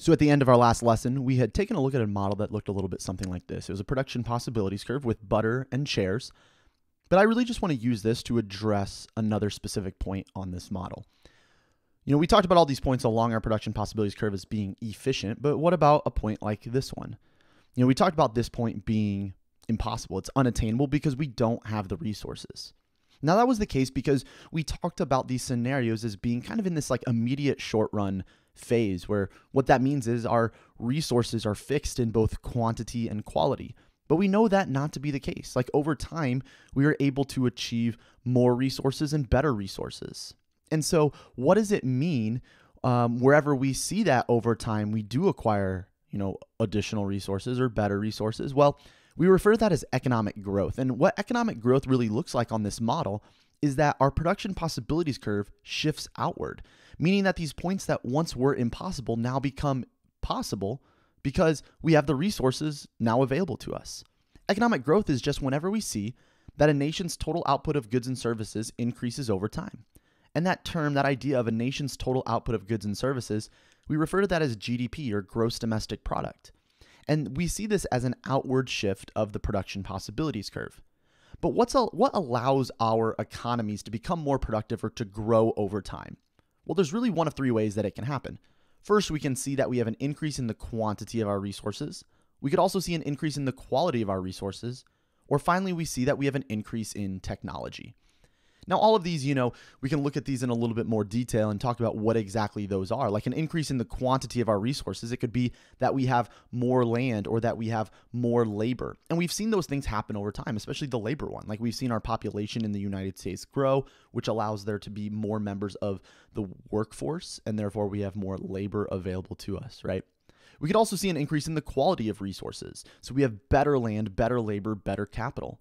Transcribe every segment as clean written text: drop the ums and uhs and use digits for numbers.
So at the end of our last lesson, we had taken a look at a model that looked a little bit something like this. It was a production possibilities curve with butter and chairs. But I really just want to use this to address another specific point on this model. We talked about all these points along our production possibilities curve as being efficient, but what about a point like this one? We talked about this point being impossible. It's unattainable because we don't have the resources. Now that was the case because we talked about these scenarios as being kind of in this like immediate short run phase where what that means is our resources are fixed in both quantity and quality. But we know that not to be the case. Like over time, we are able to achieve more resources and better resources. And so what does it mean wherever we see that over time we do acquire, additional resources or better resources? Well, we refer to that as economic growth. And what economic growth really looks like on this model is that our production possibilities curve shifts outward, meaning that these points that once were impossible now become possible because we have the resources now available to us. Economic growth is just whenever we see that a nation's total output of goods and services increases over time. And that term, that idea of a nation's total output of goods and services, we refer to that as GDP or gross domestic product. And we see this as an outward shift of the production possibilities curve. But what allows our economies to become more productive or to grow over time? Well, there's really one of three ways that it can happen. First, we can see that we have an increase in the quantity of our resources. We could also see an increase in the quality of our resources. Or finally, we see that we have an increase in technology. Now, all of these, we can look at these in a little bit more detail and talk about what exactly those are. Like an increase in the quantity of our resources, it could be that we have more land or that we have more labor. And we've seen those things happen over time, especially the labor one. Like we've seen our population in the United States grow, which allows there to be more members of the workforce, and therefore we have more labor available to us, right? We could also see an increase in the quality of resources. So we have better land, better labor, better capital.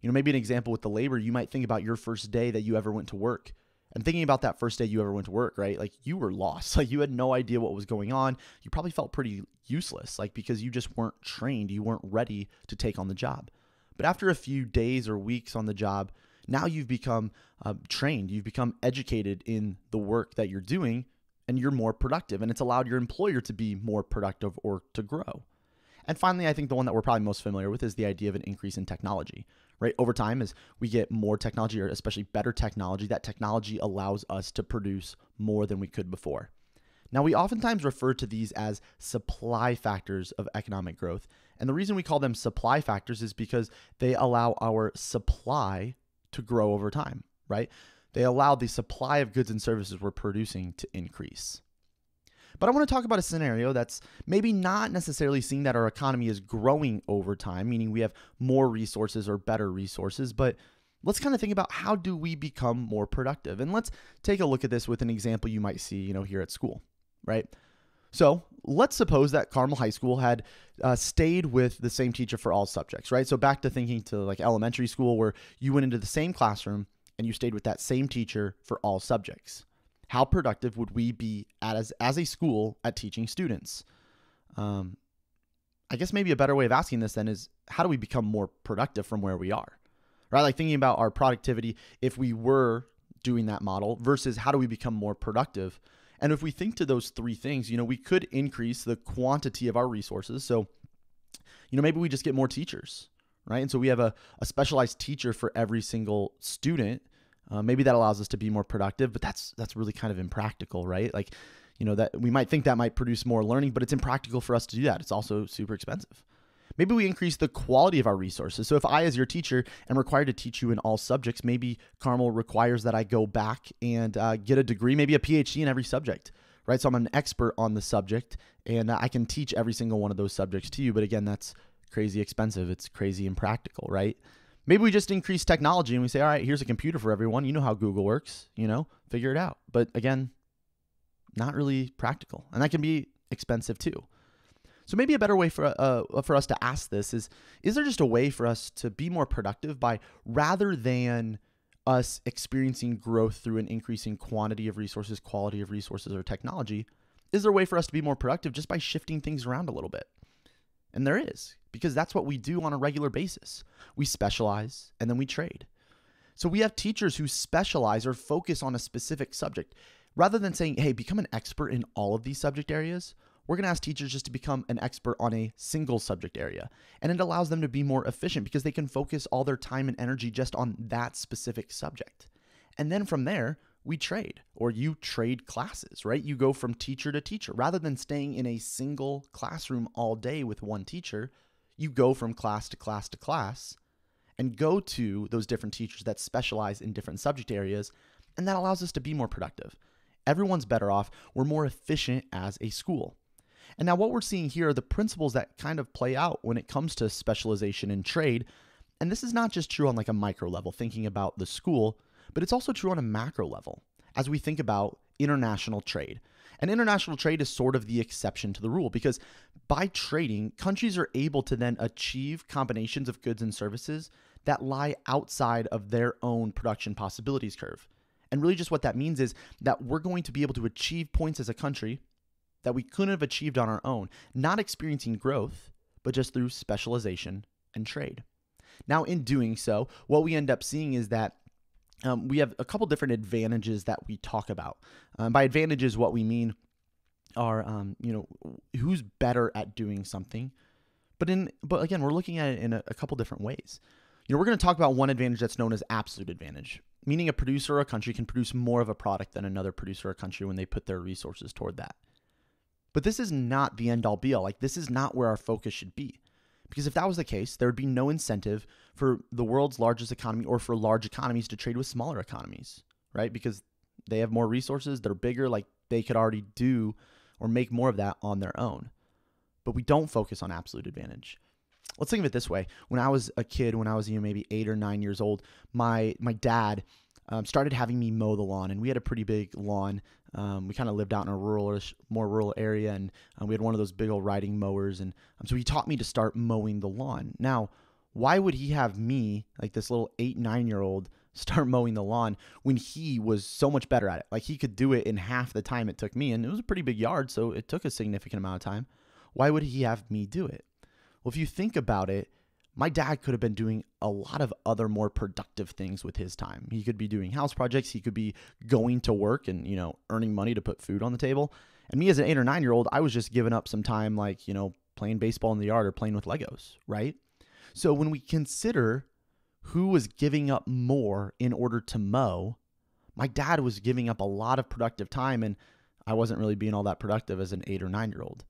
Maybe an example with the labor, you might think about your first day that you ever went to work. And thinking about that first day you ever went to work, right? Like you were lost. Like you had no idea what was going on. You probably felt pretty useless, like because you just weren't trained. You weren't ready to take on the job. But after a few days or weeks on the job, now you've become trained. You've become educated in the work that you're doing, and you're more productive. And it's allowed your employer to be more productive or to grow. And finally, I think the one that we're probably most familiar with is the idea of an increase in technology, right? Over time, as we get more technology, or especially better technology, that technology allows us to produce more than we could before. Now, we oftentimes refer to these as supply factors of economic growth. And the reason we call them supply factors is because they allow our supply to grow over time, right? They allow the supply of goods and services we're producing to increase. But I want to talk about a scenario that's maybe not necessarily seeing that our economy is growing over time, meaning we have more resources or better resources, but let's kind of think about how do we become more productive? And let's take a look at this with an example you might see, here at school, right? So let's suppose that Carmel High School had stayed with the same teacher for all subjects, right? So back to thinking to like elementary school where you went into the same classroom and you stayed with that same teacher for all subjects. How productive would we be as a school at teaching students? I guess maybe a better way of asking this then is how do we become more productive from where we are, right? Like thinking about our productivity if we were doing that model versus how do we become more productive? And if we think to those three things, we could increase the quantity of our resources. So, maybe we just get more teachers, right? And so we have a specialized teacher for every single student. Maybe that allows us to be more productive, but that's really kind of impractical, right? Like, that we might think that might produce more learning, but it's impractical for us to do that. It's also super expensive. Maybe we increase the quality of our resources. So if I, as your teacher, am required to teach you in all subjects, maybe Carmel requires that I go back and get a degree, maybe a PhD in every subject, right? So I'm an expert on the subject, and I can teach every single one of those subjects to you. But again, that's crazy expensive. It's crazy impractical, right? Maybe we just increase technology and we say, all right, here's a computer for everyone. You know how Google works, figure it out. But again, not really practical. And that can be expensive too. So maybe a better way for us to ask this is there just a way for us to be more productive by rather than us experiencing growth through an increasing quantity of resources, quality of resources, or technology, is there a way for us to be more productive just by shifting things around a little bit? And there is, because that's what we do on a regular basis. We specialize and then we trade. So we have teachers who specialize or focus on a specific subject. Rather than saying, hey, become an expert in all of these subject areas, we're going to ask teachers just to become an expert on a single subject area. And it allows them to be more efficient because they can focus all their time and energy just on that specific subject. And then from there, we trade, or you trade classes, right? You go from teacher to teacher. Rather than staying in a single classroom all day with one teacher, you go from class to class to class and go to those different teachers that specialize in different subject areas. And that allows us to be more productive. Everyone's better off. We're more efficient as a school. And now what we're seeing here are the principles that kind of play out when it comes to specialization in trade. And this is not just true on like a micro level, thinking about the school, but it's also true on a macro level as we think about international trade. And international trade is sort of the exception to the rule because by trading, countries are able to then achieve combinations of goods and services that lie outside of their own production possibilities curve. And really just what that means is that we're going to be able to achieve points as a country that we couldn't have achieved on our own, not experiencing growth, but just through specialization and trade. Now, in doing so, what we end up seeing is that we have a couple different advantages that we talk about. By advantages, what we mean are, who's better at doing something. But again, we're looking at it in a couple different ways. We're going to talk about one advantage that's known as absolute advantage, meaning a producer or a country can produce more of a product than another producer or country when they put their resources toward that. But this is not the end all be all. Like, this is not where our focus should be. Because if that was the case, there would be no incentive for the world's largest economy or for large economies to trade with smaller economies, right? Because they have more resources, they're bigger, like they could already do or make more of that on their own. But we don't focus on absolute advantage. Let's think of it this way. When I was a kid, when I was maybe 8 or 9 years old, my dad started having me mow the lawn, and we had a pretty big lawn. We kind of lived out in a more rural area, and we had one of those big old riding mowers, and so he taught me to start mowing the lawn. Now, why would he have me, like this little 8, 9-year-old, start mowing the lawn when he was so much better at it? Like, he could do it in half the time it took me, and it was a pretty big yard, so it took a significant amount of time. Why would he have me do it? Well, if you think about it, my dad could have been doing a lot of other more productive things with his time. He could be doing house projects. He could be going to work and, earning money to put food on the table. And me as an 8 or 9-year-old, I was just giving up some time, like, playing baseball in the yard or playing with Legos, right? So when we consider who was giving up more in order to mow, my dad was giving up a lot of productive time, and I wasn't really being all that productive as an 8 or 9-year-old.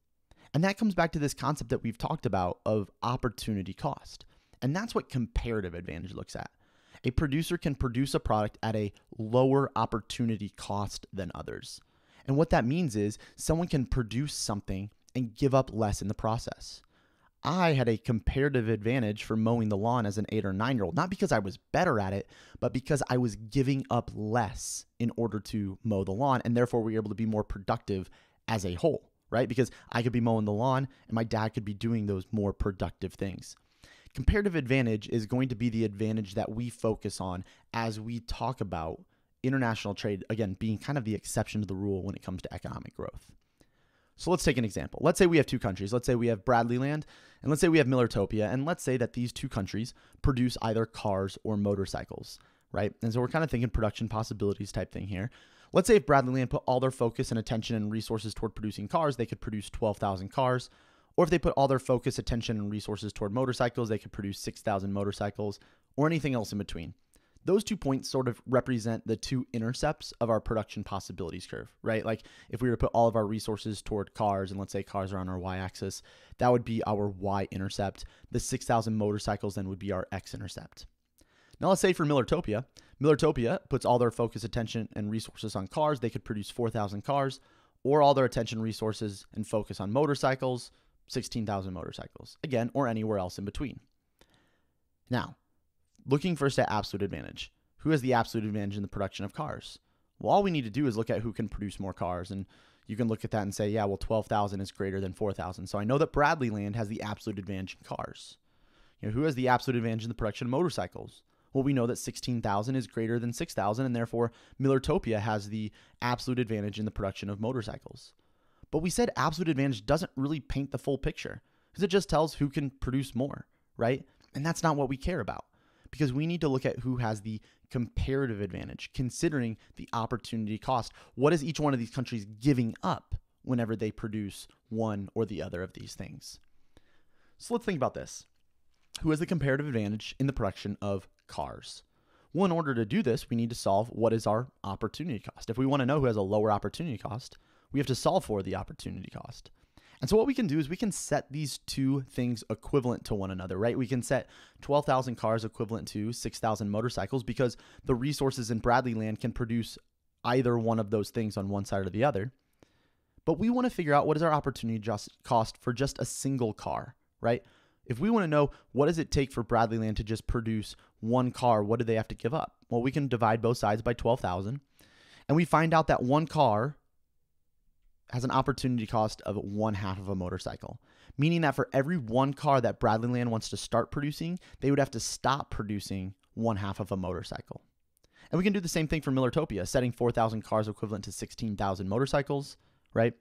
And that comes back to this concept that we've talked about of opportunity cost. And that's what comparative advantage looks at. A producer can produce a product at a lower opportunity cost than others. And what that means is someone can produce something and give up less in the process. I had a comparative advantage for mowing the lawn as an 8 or 9-year-old, not because I was better at it, but because I was giving up less in order to mow the lawn, and therefore we were able to be more productive as a whole. Right? Because I could be mowing the lawn and my dad could be doing those more productive things. Comparative advantage is going to be the advantage that we focus on as we talk about international trade, again, being kind of the exception to the rule when it comes to economic growth. So let's take an example. Let's say we have two countries. Let's say we have Bradley Land and let's say we have Millertopia, and let's say that these two countries produce either cars or motorcycles, right? And so we're kind of thinking production possibilities type thing here. Let's say if Bradley Land put all their focus and attention and resources toward producing cars, they could produce 12,000 cars. Or if they put all their focus, attention, and resources toward motorcycles, they could produce 6,000 motorcycles or anything else in between. Those 2 points sort of represent the two intercepts of our production possibilities curve, right? Like if we were to put all of our resources toward cars, and let's say cars are on our y-axis, that would be our y-intercept. The 6,000 motorcycles then would be our x-intercept. Now let's say for Millertopia puts all their focus, attention, and resources on cars. They could produce 4,000 cars, or all their attention, resources, and focus on motorcycles, 16,000 motorcycles. Again, or anywhere else in between. Now, looking first at absolute advantage. Who has the absolute advantage in the production of cars? Well, all we need to do is look at who can produce more cars, and you can look at that and say, yeah, well, 12,000 is greater than 4,000. So I know that Bradley Land has the absolute advantage in cars. Who has the absolute advantage in the production of motorcycles? Well, we know that 16,000 is greater than 6,000, and therefore Millertopia has the absolute advantage in the production of motorcycles. But we said absolute advantage doesn't really paint the full picture because it just tells who can produce more, right? And that's not what we care about, because we need to look at who has the comparative advantage, considering the opportunity cost. What is each one of these countries giving up whenever they produce one or the other of these things. So let's think about this. Who has the comparative advantage in the production of cars? Well, in order to do this, we need to solve what is our opportunity cost. If we want to know who has a lower opportunity cost, we have to solve for the opportunity cost. And so what we can do is we can set these two things equivalent to one another, right? We can set 12,000 cars equivalent to 6,000 motorcycles because the resources in Bradley land can produce either one of those things on one side or the other. But we want to figure out what is our opportunity cost for just a single car, right? If we want to know what does it take for Bradley land to just produce one car, what do they have to give up? Well, we can divide both sides by 12,000 and we find out that one car has an opportunity cost of 1/2 of a motorcycle, meaning that for every one car that Bradley land wants to start producing, they would have to stop producing 1/2 of a motorcycle. And we can do the same thing for Millertopia, setting 4,000 cars equivalent to 16,000 motorcycles, right?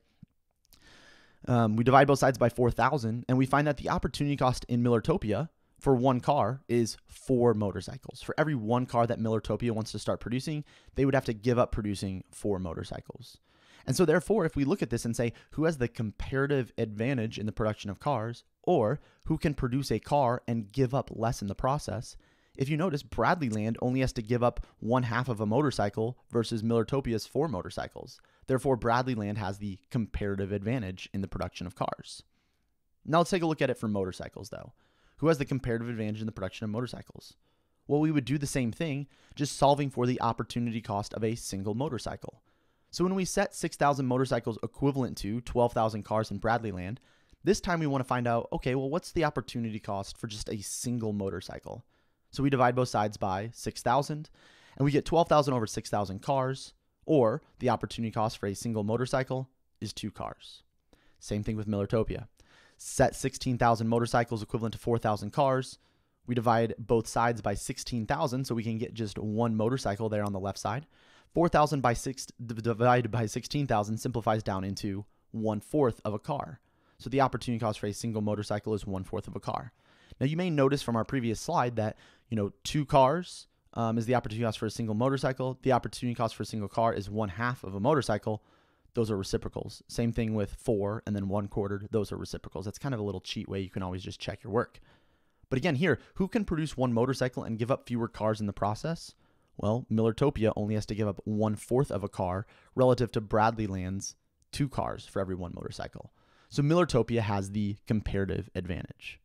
We divide both sides by 4,000, and we find that the opportunity cost in Millertopia for one car is 4 motorcycles. For every one car that Millertopia wants to start producing, they would have to give up producing 4 motorcycles. And so therefore, if we look at this and say, who has the comparative advantage in the production of cars, or who can produce a car and give up less in the process, if you notice, Bradley land only has to give up 1/2 of a motorcycle versus Millertopia's 4 motorcycles. Therefore, Bradley land has the comparative advantage in the production of cars. Now let's take a look at it for motorcycles though. Who has the comparative advantage in the production of motorcycles? Well, we would do the same thing, just solving for the opportunity cost of a single motorcycle. So when we set 6,000 motorcycles equivalent to 12,000 cars in Bradley land, this time we want to find out, okay, well, what's the opportunity cost for just a single motorcycle? So we divide both sides by 6,000 and we get 12,000 over 6,000 cars, or the opportunity cost for a single motorcycle is 2 cars. Same thing with Millertopia. Set 16,000 motorcycles equivalent to 4,000 cars. We divide both sides by 16,000 so we can get just one motorcycle there on the left side. 4,000 divided by 16,000 simplifies down into 1/4 of a car. So the opportunity cost for a single motorcycle is 1/4 of a car. Now you may notice from our previous slide that 2 cars is the opportunity cost for a single motorcycle. The opportunity cost for a single car is 1/2 of a motorcycle. Those are reciprocals. Same thing with 4 and then 1/4. Those are reciprocals. That's kind of a little cheat way. You can always just check your work. But again, here, who can produce one motorcycle and give up fewer cars in the process? Well, Millertopia only has to give up 1/4 of a car relative to Bradley land's 2 cars for every one motorcycle. So Millertopia has the comparative advantage.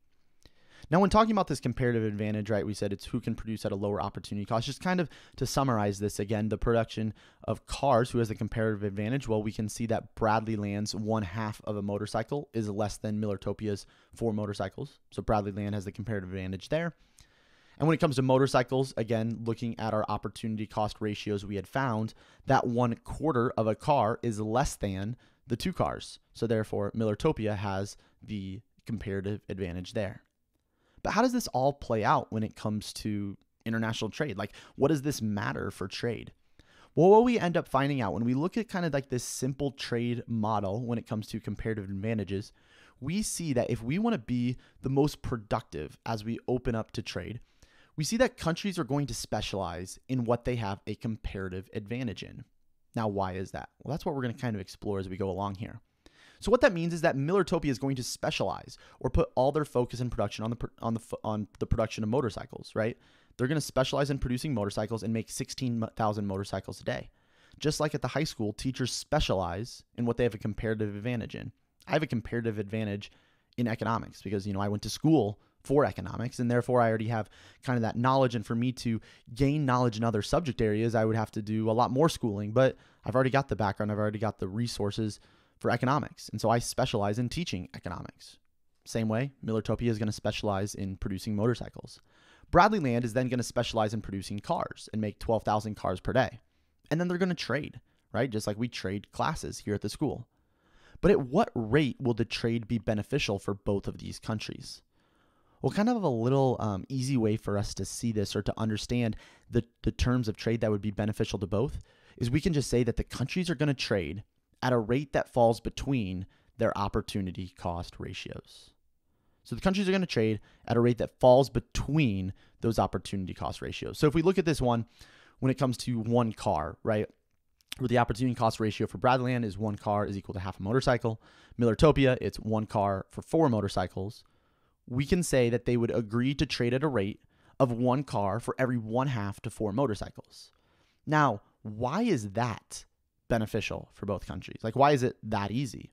Now, when talking about this comparative advantage, right, we said it's who can produce at a lower opportunity cost. Just kind of to summarize this again, the production of cars, who has the comparative advantage? Well, we can see that Bradley land's 1/2 of a motorcycle is less than Millertopia's 4 motorcycles. So Bradley land has the comparative advantage there. And when it comes to motorcycles, again, looking at our opportunity cost ratios we had found, that 1/4 of a car is less than the 2 cars. So therefore, Millertopia has the comparative advantage there. But how does this all play out when it comes to international trade? Like, what does this matter for trade? Well, what we end up finding out when we look at kind of like this simple trade model when it comes to comparative advantages, we see that if we want to be the most productive as we open up to trade, we see that countries are going to specialize in what they have a comparative advantage in. Now, why is that? Well, that's what we're going to kind of explore as we go along here. So what that means is that Millertopia is going to specialize or put all their focus and production on the production of motorcycles, right? They're going to specialize in producing motorcycles and make 16,000 motorcycles a day. Just like at the high school, teachers specialize in what they have a comparative advantage in. I have a comparative advantage in economics because, I went to school for economics and therefore I already have kind of that knowledge. And for me to gain knowledge in other subject areas, I would have to do a lot more schooling, but I've already got the background. I've already got the resources for economics. And so I specialize in teaching economics. Same way, Millertopia is going to specialize in producing motorcycles. Bradley land is then going to specialize in producing cars and make 12,000 cars per day. And then they're going to trade, right? Just like we trade classes here at the school. But at what rate will the trade be beneficial for both of these countries? Well, kind of a little easy way for us to see this or to understand the terms of trade that would be beneficial to both is we can just say that the countries are going to trade at a rate that falls between their opportunity cost ratios. So the countries are going to trade at a rate that falls between those opportunity cost ratios. So if we look at this one, when it comes to one car, right? where the opportunity cost ratio for Bradley Land is 1 car is equal to half a motorcycle. Millertopia, it's 1 car for 4 motorcycles. We can say that they would agree to trade at a rate of 1 car for every 1/2 to 4 motorcycles. Now, why is that beneficial for both countries? Like, why is it that easy?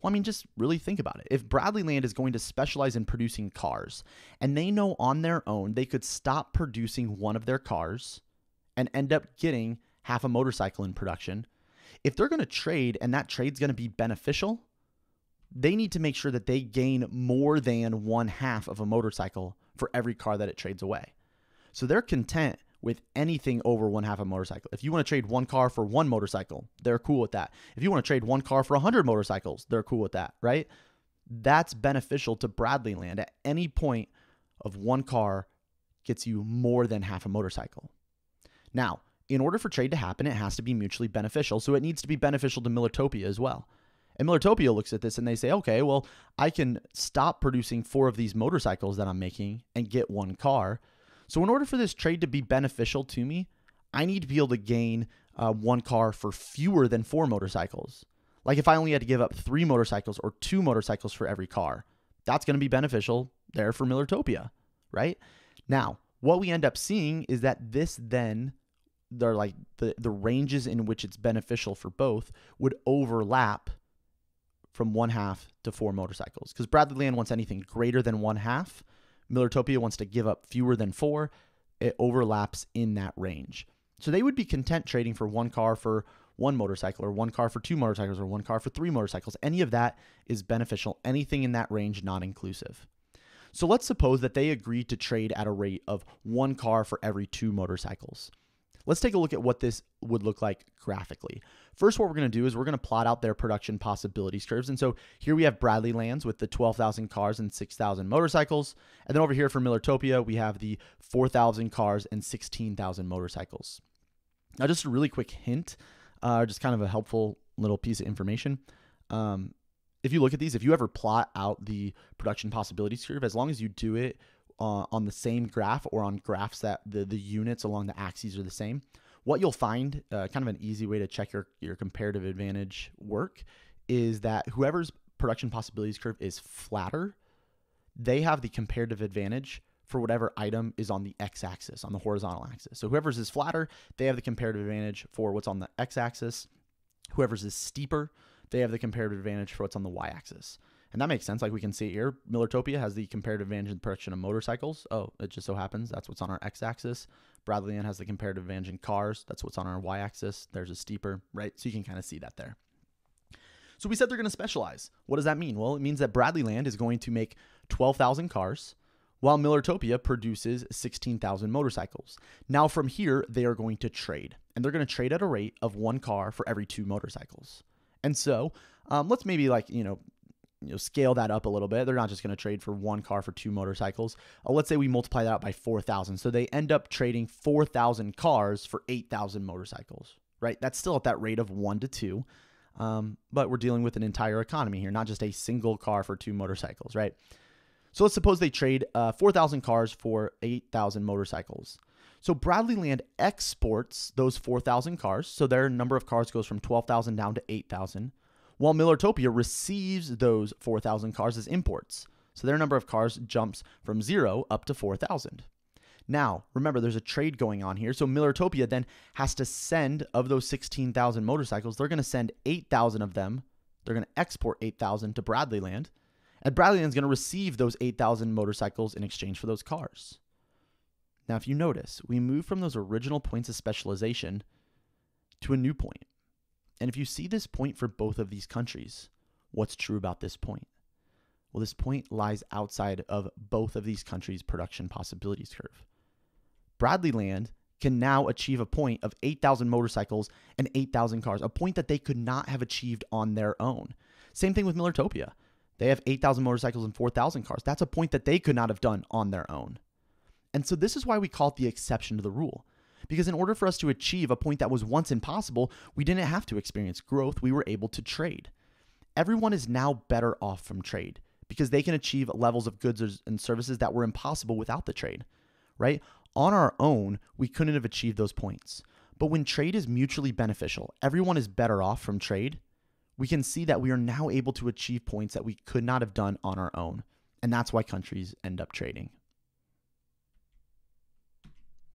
Well, I mean, just really think about it. If Bradley Land is going to specialize in producing cars, and they know on their own they could stop producing one of their cars and end up getting half a motorcycle in production, if they're going to trade and that trade's going to be beneficial, they need to make sure that they gain more than 1/2 of a motorcycle for every car that it trades away. So they're content with anything over 1/2 a motorcycle. If you want to trade 1 car for 1 motorcycle, they're cool with that. If you want to trade 1 car for 100 motorcycles, they're cool with that, right? That's beneficial to Bradley Land. At any point of 1 car gets you more than half a motorcycle. Now, in order for trade to happen, it has to be mutually beneficial. So it needs to be beneficial to Millertopia as well. And Millertopia looks at this and they say, okay, well, I can stop producing 4 of these motorcycles that I'm making and get 1 car. So in order for this trade to be beneficial to me, I need to be able to gain 1 car for fewer than 4 motorcycles. Like if I only had to give up 3 motorcycles or 2 motorcycles for every car, that's going to be beneficial there for Millertopia, right? Now, what we end up seeing is that this then, they're like the ranges in which it's beneficial for both would overlap from 1/2 to 4 motorcycles. Because Bradley Land wants anything greater than 1/2. Millertopia wants to give up fewer than 4. It overlaps in that range. So they would be content trading for 1 car for 1 motorcycle, or 1 car for 2 motorcycles, or 1 car for 3 motorcycles. Any of that is beneficial. Anything in that range, not inclusive. So let's suppose that they agree to trade at a rate of 1 car for every 2 motorcycles. Let's take a look at what this would look like graphically. First, what we're going to do is we're going to plot out their production possibilities curves. And so here we have Bradley Lands with the 12,000 cars and 6,000 motorcycles. And then over here for Millertopia, we have the 4,000 cars and 16,000 motorcycles. Now, just a really quick hint, just kind of a helpful little piece of information. If you look at these, if you ever plot out the production possibilities curve, as long as you do it on the same graph or on graphs that the units along the axes are the same, what you'll find, kind of an easy way to check your comparative advantage work, is that whoever's production possibilities curve is flatter, they have the comparative advantage for whatever item is on the x-axis, on the horizontal axis. So whoever's is flatter, they have the comparative advantage for what's on the x-axis. Whoever's is steeper, they have the comparative advantage for what's on the y-axis. And that makes sense. Like we can see here, Millertopia has the comparative advantage in the production of motorcycles. Oh, it just so happens that's what's on our x-axis. Bradley Land has the comparative advantage in cars. That's what's on our y-axis. There's a steeper, right? So you can kind of see that there. So we said they're going to specialize. What does that mean? Well, it means that Bradley Land is going to make 12,000 cars, while Millertopia produces 16,000 motorcycles. Now from here, they are going to trade. And they're going to trade at a rate of 1 car for every 2 motorcycles. And so let's maybe scale that up a little bit. They're not just going to trade for 1 car for 2 motorcycles. Let's say we multiply that out by 4,000. So they end up trading 4,000 cars for 8,000 motorcycles, right? That's still at that rate of 1 to 2. But we're dealing with an entire economy here, not just a single car for 2 motorcycles, right? So let's suppose they trade 4,000 cars for 8,000 motorcycles. So Bradley Land exports those 4,000 cars. So their number of cars goes from 12,000 down to 8,000. While Millertopia receives those 4,000 cars as imports. So their number of cars jumps from 0 up to 4,000. Now, remember, there's a trade going on here. So Millertopia then has to send, of those 16,000 motorcycles, they're going to send 8,000 of them. They're going to export 8,000 to Bradley Land. And Bradley Land's going to receive those 8,000 motorcycles in exchange for those cars. Now, if you notice, we move from those original points of specialization to a new point. And if you see this point for both of these countries, what's true about this point? Well, this point lies outside of both of these countries' production possibilities curve. Bradley Land can now achieve a point of 8,000 motorcycles and 8,000 cars, a point that they could not have achieved on their own. Same thing with Millertopia. They have 8,000 motorcycles and 4,000 cars. That's a point that they could not have done on their own. And so this is why we call it the exception to the rule. Because in order for us to achieve a point that was once impossible, we didn't have to experience growth. We were able to trade. Everyone is now better off from trade because they can achieve levels of goods and services that were impossible without the trade, right? On our own, we couldn't have achieved those points. But when trade is mutually beneficial, everyone is better off from trade, we can see that we are now able to achieve points that we could not have done on our own. And that's why countries end up trading.